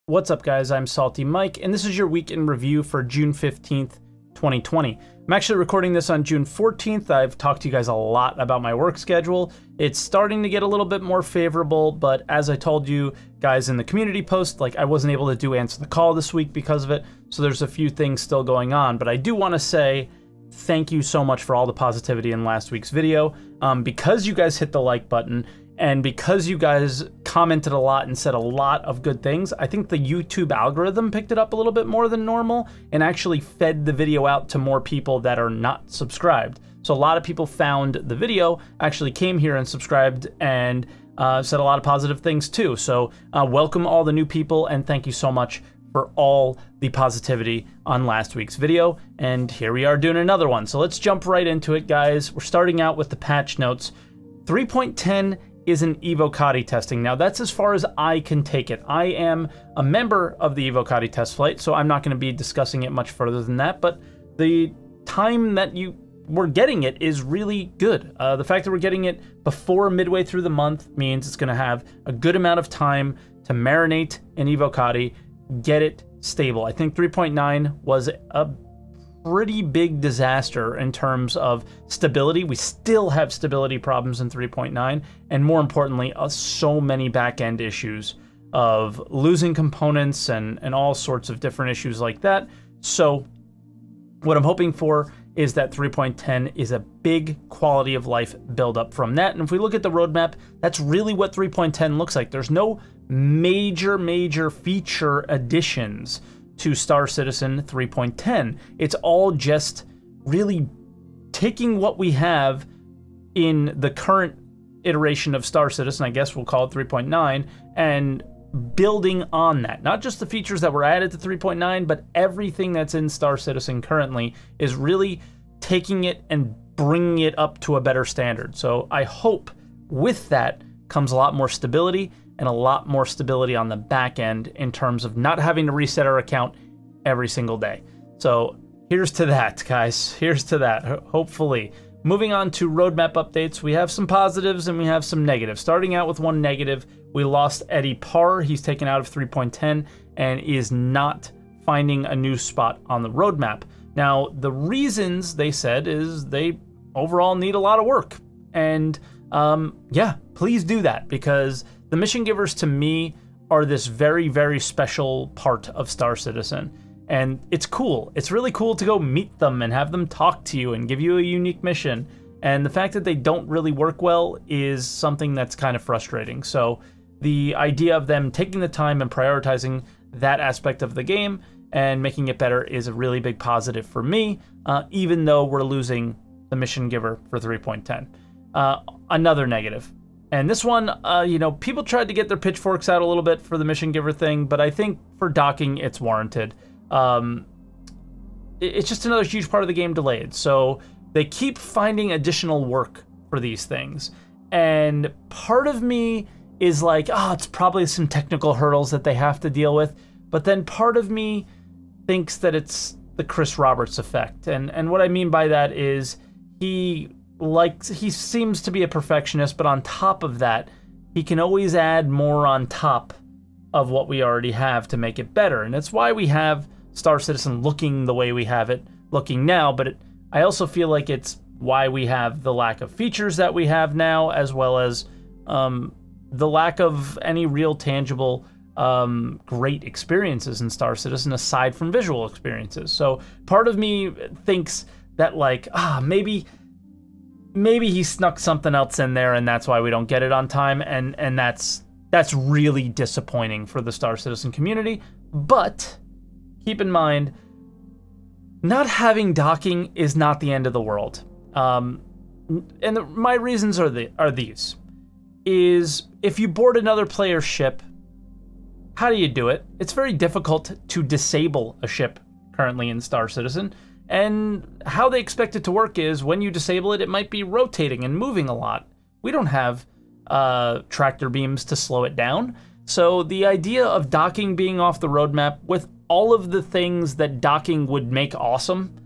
What's up, guys? I'm SaltEMike, and this is your week in review for June 15th, 2020. I'm actually recording this on June 14th. I've talked to you guys a lot about my work schedule. It's starting to get a little bit more favorable, but as I told you guys in the community post, I wasn't able to do Answer the Call this week because of it, so there's a few things still going on. But I do want to say thank you so much for all the positivity in last week's video. Because you guys hit the like button, and because you guys commented a lot and said a lot of good things, I think the YouTube algorithm picked it up a little bit more than normal and actually fed the video out to more people that are not subscribed. So a lot of people found the video, actually came here and subscribed, and said a lot of positive things too. So welcome all the new people, and thank you so much for all the positivity on last week's video. And here we are doing another one. So let's jump right into it, guys. We're starting out with the patch notes. 3.10 is an Evocati testing. Now that's as far as I can take it. I am a member of the Evocati test flight, so I'm not going to be discussing it much further than that, but the time that we're getting it is really good. The fact that we're getting it before midway through the month means it's going to have a good amount of time to marinate in Evocati, get it stable. I think 3.9 was a pretty big disaster in terms of stability. We still have stability problems in 3.9, and more importantly, so many back-end issues of losing components and all sorts of different issues like that. So what I'm hoping for is that 3.10 is a big quality of life build-up from that. And if we look at the roadmap, that's really what 3.10 looks like. There's no major feature additions to Star Citizen 3.10. It's all just really taking what we have in the current iteration of Star Citizen, I guess we'll call it 3.9, and building on that. Not just the features that were added to 3.9, but everything that's in Star Citizen currently is really taking it and bringing it up to a better standard. So I hope with that comes a lot more stability, and a lot more stability on the back end in terms of not having to reset our account every single day. So here's to that, guys. Here's to that, hopefully. Moving on to roadmap updates, we have some positives and we have some negatives. Starting out with one negative, we lost Eddie Parr. He's taken out of 3.10 and is not finding a new spot on the roadmap. Now, the reasons they said is they overall need a lot of work. And yeah, please do that, because the mission givers to me are this very special part of Star Citizen. And it's cool. It's really cool to go meet them and have them talk to you and give you a unique mission. And the fact that they don't really work well is something that's kind of frustrating. So the idea of them taking the time and prioritizing that aspect of the game and making it better is a really big positive for me, even though we're losing the mission giver for 3.10. Another negative. And this one, you know, people tried to get their pitchforks out a little bit for the mission giver thing, but I think for docking, it's warranted. It's just another huge part of the game delayed. So they keep finding additional work for these things. And part of me is like, oh, it's probably some technical hurdles that they have to deal with. But then part of me thinks that it's the Chris Roberts effect. And what I mean by that is he seems to be a perfectionist, but on top of that, he can always add more on top of what we already have to make it better. And it's why we have Star Citizen looking the way we have it looking now, but I also feel like it's why we have the lack of features that we have now, as well as the lack of any real tangible great experiences in Star Citizen aside from visual experiences. So part of me thinks that maybe he snuck something else in there and that's why we don't get it on time, and that's really disappointing for the Star Citizen community. But keep in mind, not having docking is not the end of the world. My reasons are these. If you board another player's ship, how do you do it? It's very difficult to disable a ship currently in Star Citizen. And how they expect it to work is when you disable it, it might be rotating and moving a lot. We don't have tractor beams to slow it down. So the idea of docking being off the roadmap with all of the things that docking would make awesome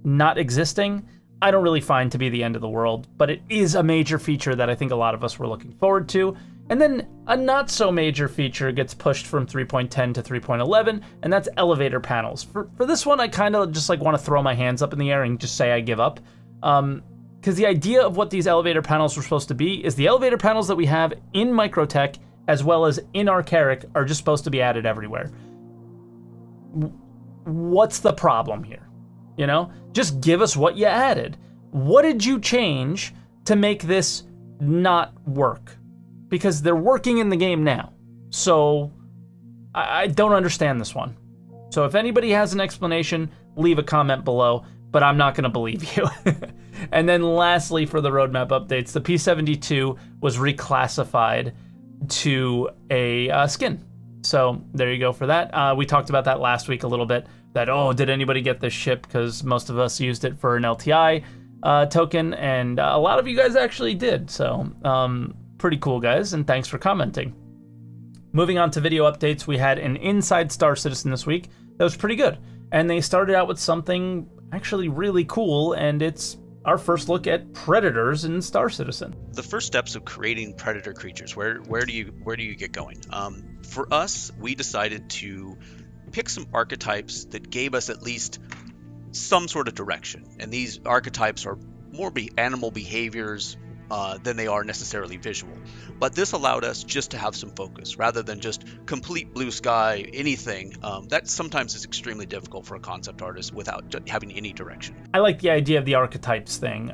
not existing, I don't really find to be the end of the world, but it is a major feature that I think a lot of us were looking forward to. And then a not so major feature gets pushed from 3.10 to 3.11, and that's elevator panels. For this one, I kind of just like want to throw my hands up in the air and just say I give up. Because the idea of what these elevator panels were supposed to be is the elevator panels that we have in Microtech as well as in Archaic are just supposed to be added everywhere. What's the problem here? You know, just give us what you added. What did you change to make this not work? Because they're working in the game now. So I don't understand this one. So if anybody has an explanation, leave a comment below, but I'm not gonna believe you. And then lastly, for the roadmap updates, the P-72 was reclassified to a skin. So there you go for that. We talked about that last week a little bit, that, oh, did anybody get this ship? Because most of us used it for an LTI token, and a lot of you guys actually did. So pretty cool, guys, and thanks for commenting. Moving on to video updates, we had an Inside Star Citizen this week that was pretty good. And they started out with something actually really cool, and it's our first look at predators in Star Citizen. The first steps of creating predator creatures, where do you get going? For us, we decided to pick some archetypes that gave us at least some sort of direction. And these archetypes are more animal behaviors than they are necessarily visual. But this allowed us just to have some focus rather than just complete blue sky, anything. That sometimes is extremely difficult for a concept artist without having any direction. I like the idea of the archetypes thing.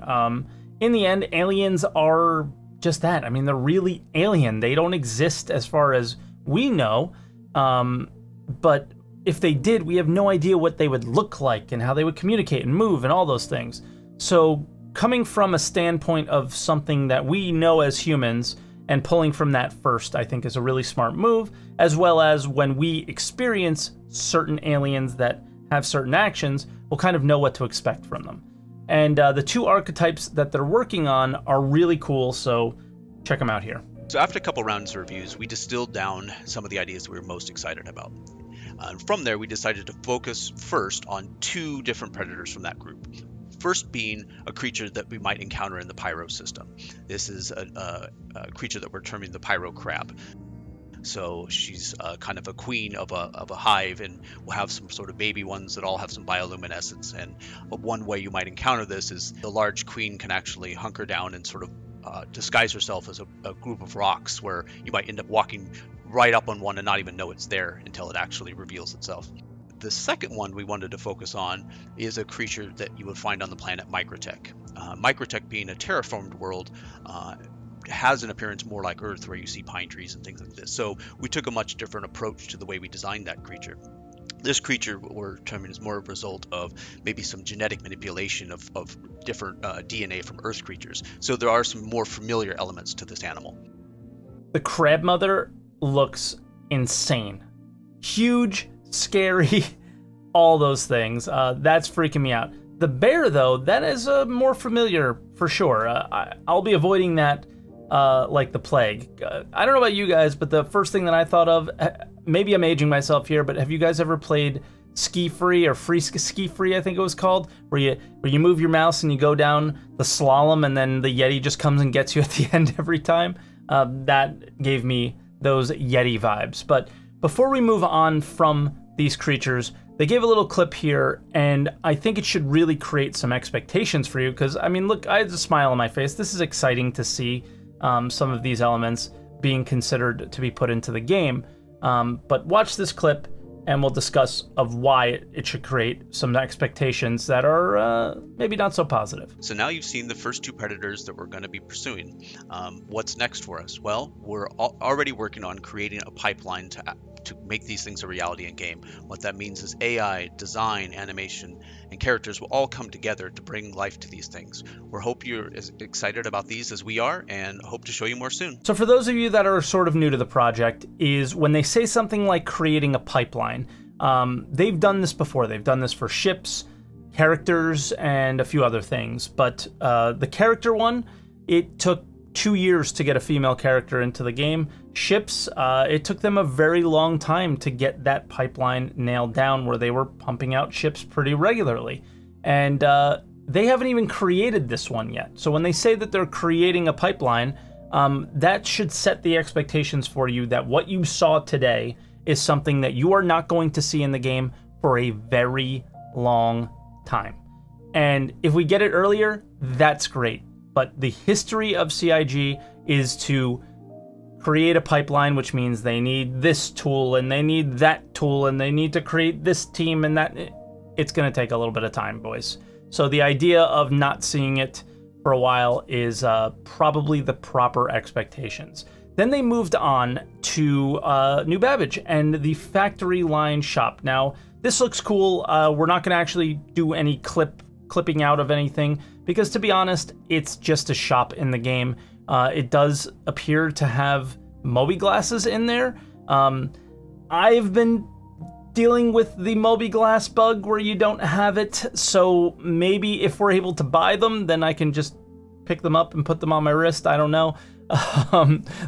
In the end, aliens are just that. I mean, they're really alien. They don't exist as far as we know. But if they did, we have no idea what they would look like and how they would communicate and move and all those things. So coming from a standpoint of something that we know as humans and pulling from that first, I think, is a really smart move, as well as when we experience certain aliens that have certain actions, we'll kind of know what to expect from them. And the two archetypes that they're working on are really cool, so check them out here. So after a couple rounds of reviews, we distilled down some of the ideas we were most excited about. And from there, we decided to focus first on two different predators from that group. First being a creature that we might encounter in the Pyro system. This is a creature that we're terming the Pyro Crab. So she's kind of a queen of a hive, and we'll have some sort of baby ones that all have some bioluminescence. And one way you might encounter this is the large queen can actually hunker down and sort of disguise herself as a group of rocks, where you might end up walking right up on one and not even know it's there until it actually reveals itself. The second one we wanted to focus on is a creature that you would find on the planet Microtech. Microtech, being a terraformed world, has an appearance more like Earth, where you see pine trees and things like this. So we took a much different approach to the way we designed that creature. This creature we're determining is more a result of maybe some genetic manipulation of different DNA from Earth creatures. So there are some more familiar elements to this animal. The Crab Mother looks insane. Huge, scary, all those things. That's freaking me out. The bear, though, that is more familiar for sure. I'll be avoiding that like the plague. I don't know about you guys, but the first thing that I thought of, maybe I'm aging myself here, but have you guys ever played Ski Free or Ski Free, I think it was called, where you move your mouse and you go down the slalom and then the Yeti just comes and gets you at the end every time? That gave me those Yeti vibes. But before we move on from these creatures, they gave a little clip here, and I think it should really create some expectations for you, because, I mean, look, I had a smile on my face. This is exciting to see some of these elements being considered to be put into the game. But watch this clip, and we'll discuss of why it should create some expectations that are maybe not so positive. So now you've seen the first two predators that we're going to be pursuing. What's next for us? Well, we're already working on creating a pipeline to make these things a reality in game. What that means is AI, design, animation, and characters will all come together to bring life to these things. We hope you're as excited about these as we are, and hope to show you more soon. So for those of you that are sort of new to the project, is when they say something like creating a pipeline, they've done this before. They've done this for ships, characters, and a few other things. But the character one, it took 2 years to get a female character into the game. Ships, it took them a very long time to get that pipeline nailed down, where they were pumping out ships pretty regularly. And they haven't even created this one yet. So when they say that they're creating a pipeline, that should set the expectations for you that what you saw today is something that you are not going to see in the game for a very long time. And if we get it earlier, that's great. But the history of CIG is to create a pipeline, which means they need this tool and they need that tool and they need to create this team and that. It's going to take a little bit of time, boys. So the idea of not seeing it for a while is probably the proper expectations. Then they moved on to New Babbage and the factory line shop. Now, this looks cool. We're not going to actually do any clipping out of anything because, to be honest, it's just a shop in the game. It does appear to have Moby glasses in there. I've been dealing with the Moby glass bug where you don't have it, so maybe if we're able to buy them, then I can just pick them up and put them on my wrist. I don't know.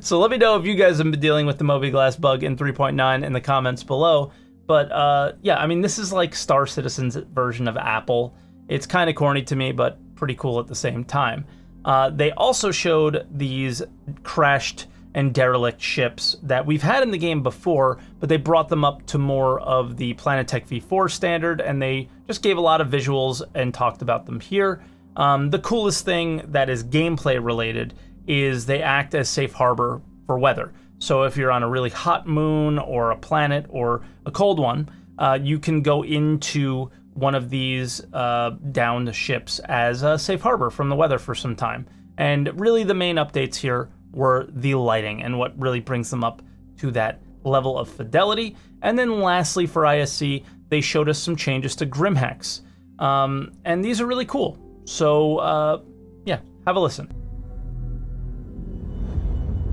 So let me know if you guys have been dealing with the Moby glass bug in 3.9 in the comments below. But yeah, I mean, this is like Star Citizen's version of Apple. It's kind of corny to me, but pretty cool at the same time. They also showed these crashed and derelict ships that we've had in the game before, but they brought them up to more of the Planetech V4 standard, and they just gave a lot of visuals and talked about them here. The coolest thing that is gameplay related is they act as safe harbor for weather. So if you're on a really hot moon or a planet or a cold one, you can go into one of these downed ships as a safe harbor from the weather for some time. And really the main updates here were the lighting and what really brings them up to that level of fidelity. And then lastly for ISC, they showed us some changes to Grimhex. And these are really cool. So yeah, have a listen.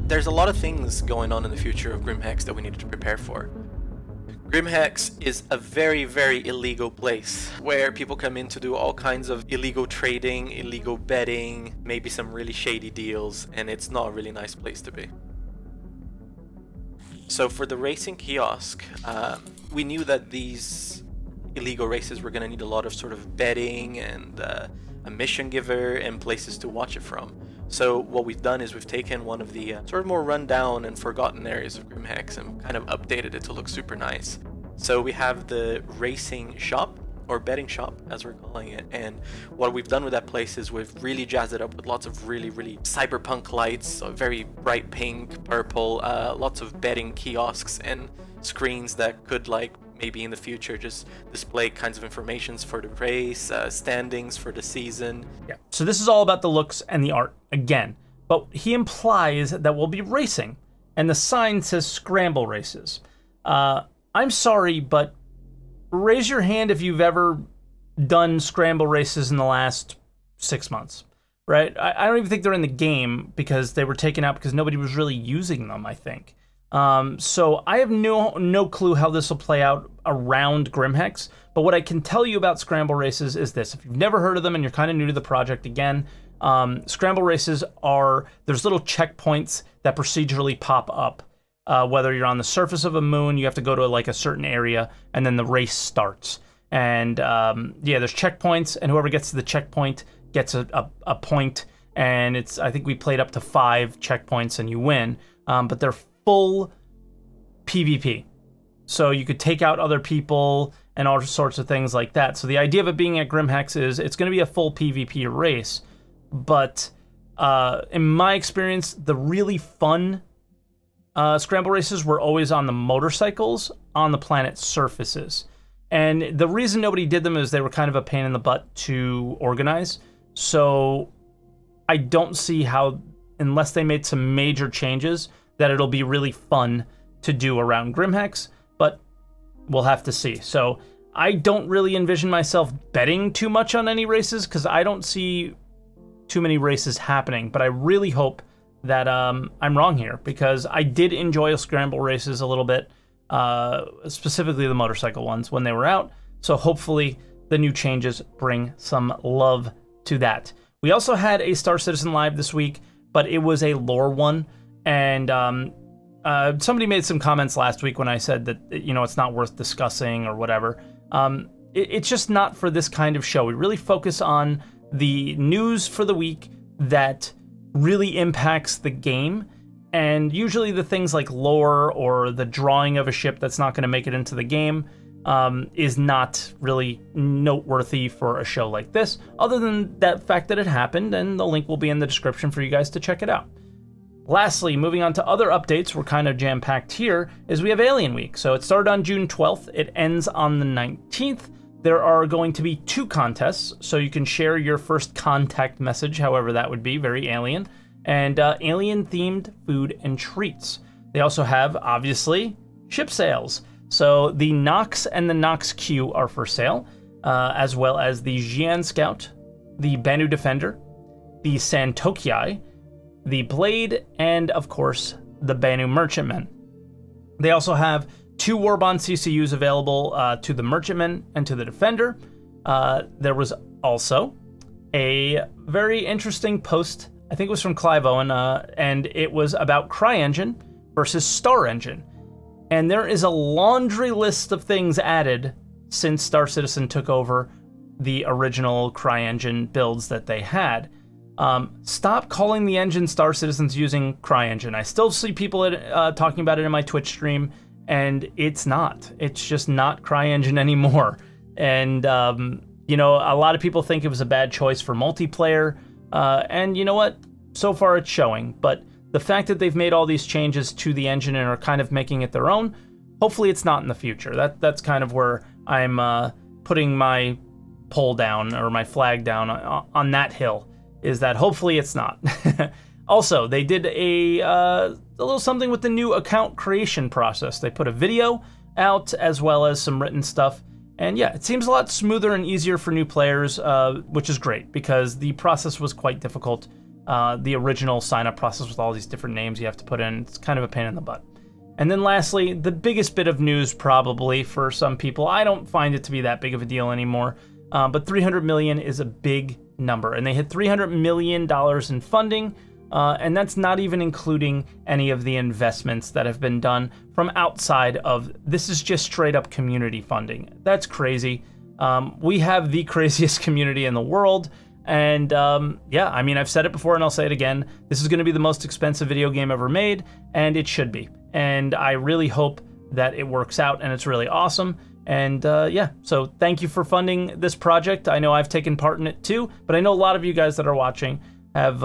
There's a lot of things going on in the future of Grimhex that we needed to prepare for. Grimhex is a very, very illegal place where people come in to do all kinds of illegal trading, illegal betting, maybe some really shady deals, and it's not a really nice place to be. So for the racing kiosk, we knew that these illegal races were going to need a lot of sort of betting and a mission giver and places to watch it from. So what we've done is we've taken one of the sort of more rundown and forgotten areas of Grimhex and kind of updated it to look super nice. So we have the racing shop, or betting shop as we're calling it, and what we've done with that place is we've really jazzed it up with lots of really cyberpunk lights, so very bright pink, purple, lots of betting kiosks and screens that could, like, maybe in the future just display kinds of informations for the race, standings for the season. Yeah. So this is all about the looks and the art again, but he implies that we'll be racing, and the sign says scramble races. I'm sorry, but raise your hand if you've ever done scramble races in the last 6 months, right? I don't even think they're in the game because they were taken out because nobody was really using them, I think. So I have no clue how this will play out around Grimhex, but what I can tell you about scramble races is this. If you've never heard of them and you're kind of new to the project again, scramble races there's little checkpoints that procedurally pop up. Whether you're on the surface of a moon, you have to go to like a certain area, and then the race starts. And yeah, there's checkpoints, and whoever gets to the checkpoint gets a point. And I think we played up to 5 checkpoints, and you win. But they're full PvP, so you could take out other people and all sorts of things like that. So the idea of it being at Grimhex is it's going to be a full PvP race. But in my experience, the really fun scramble races were always on the motorcycles on the planet's surfaces. And the reason nobody did them is they were kind of a pain in the butt to organize. So I don't see how, unless they made some major changes, that it'll be really fun to do around Grimhex, but we'll have to see. So I don't really envision myself betting too much on any races because I don't see too many races happening, but I really hope that I'm wrong here, because I did enjoy scramble races a little bit, specifically the motorcycle ones when they were out. So hopefully the new changes bring some love to that. We also had a Star Citizen Live this week, but it was a lore one. And somebody made some comments last week when I said that, you know, it's not worth discussing or whatever. It's just not for this kind of show. We really focus on the news for the week that really impacts the game. And usually the things like lore or the drawing of a ship that's not going to make it into the game is not really noteworthy for a show like this, other than that fact that it happened, and the link will be in the description for you guys to check it out. Lastly, moving on to other updates, we're kind of jam-packed here, is we have Alien Week. So it started on June 12th, it ends on the 19th. There are going to be 2 contests, so you can share your first contact message, however that would be, very alien, and alien-themed food and treats. They also have, obviously, ship sales. So the Nox and the Nox Q are for sale, as well as the Xi'an Scout, the Banu Defender, the Santokiai, the Blade, and of course, the Banu Merchantmen. They also have 2 Warbond CCUs available to the Merchantmen and to the Defender. There was also a very interesting post, I think it was from Clive Owen, and it was about Cryengine versus Star Engine. And there is a laundry list of things added since Star Citizen took over the original Cryengine builds that they had. Stop calling the engine Star Citizen's using Cryengine. I still see people talking about it in my Twitch stream, and it's not. It's just not Cryengine anymore. And, you know, a lot of people think it was a bad choice for multiplayer, and you know what? So far it's showing, but the fact that they've made all these changes to the engine and are kind of making it their own, hopefully it's not in the future. That's kind of where I'm putting my pole down, or my flag down on that hill, is that hopefully it's not. Also, they did a little something with the new account creation process. They put a video out as well as some written stuff. And yeah, it seems a lot smoother and easier for new players, which is great because the process was quite difficult. The original sign-up process with all these different names you have to put in, it's kind of a pain in the butt. And then lastly, the biggest bit of news probably for some people, I don't find it to be that big of a deal anymore, but 300 million is a big number, and they hit $300 million in funding, and that's not even including any of the investments that have been done from outside of, this is just straight up community funding. That's crazy. We have the craziest community in the world, and yeah, I mean, I've said it before and I'll say it again, this is going to be the most expensive video game ever made, and it should be. And I really hope that it works out and it's really awesome. And yeah, so thank you for funding this project. I know I've taken part in it too, but I know a lot of you guys that are watching have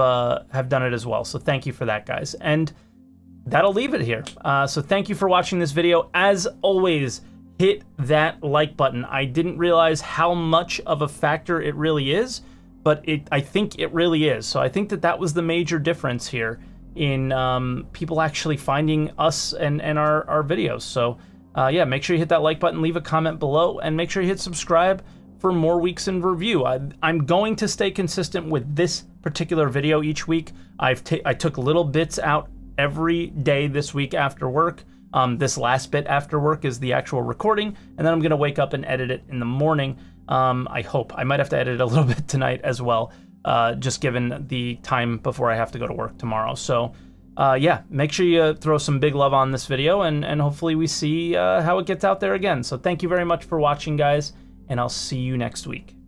done it as well. So thank you for that, guys. And that'll leave it here. So thank you for watching this video. As always, hit that like button. I didn't realize how much of a factor it really is, but I think it really is. So I think that was the major difference here in people actually finding us and our videos. So yeah, make sure you hit that like button, leave a comment below, and make sure you hit subscribe for more weeks in review. I'm going to stay consistent with this particular video each week. I took little bits out every day this week after work. This last bit after work is the actual recording, and then I'm going to wake up and edit it in the morning. I hope. I might have to edit it a little bit tonight as well, just given the time before I have to go to work tomorrow. So yeah, make sure you throw some big love on this video, and hopefully we see how it gets out there again. So thank you very much for watching, guys, and I'll see you next week.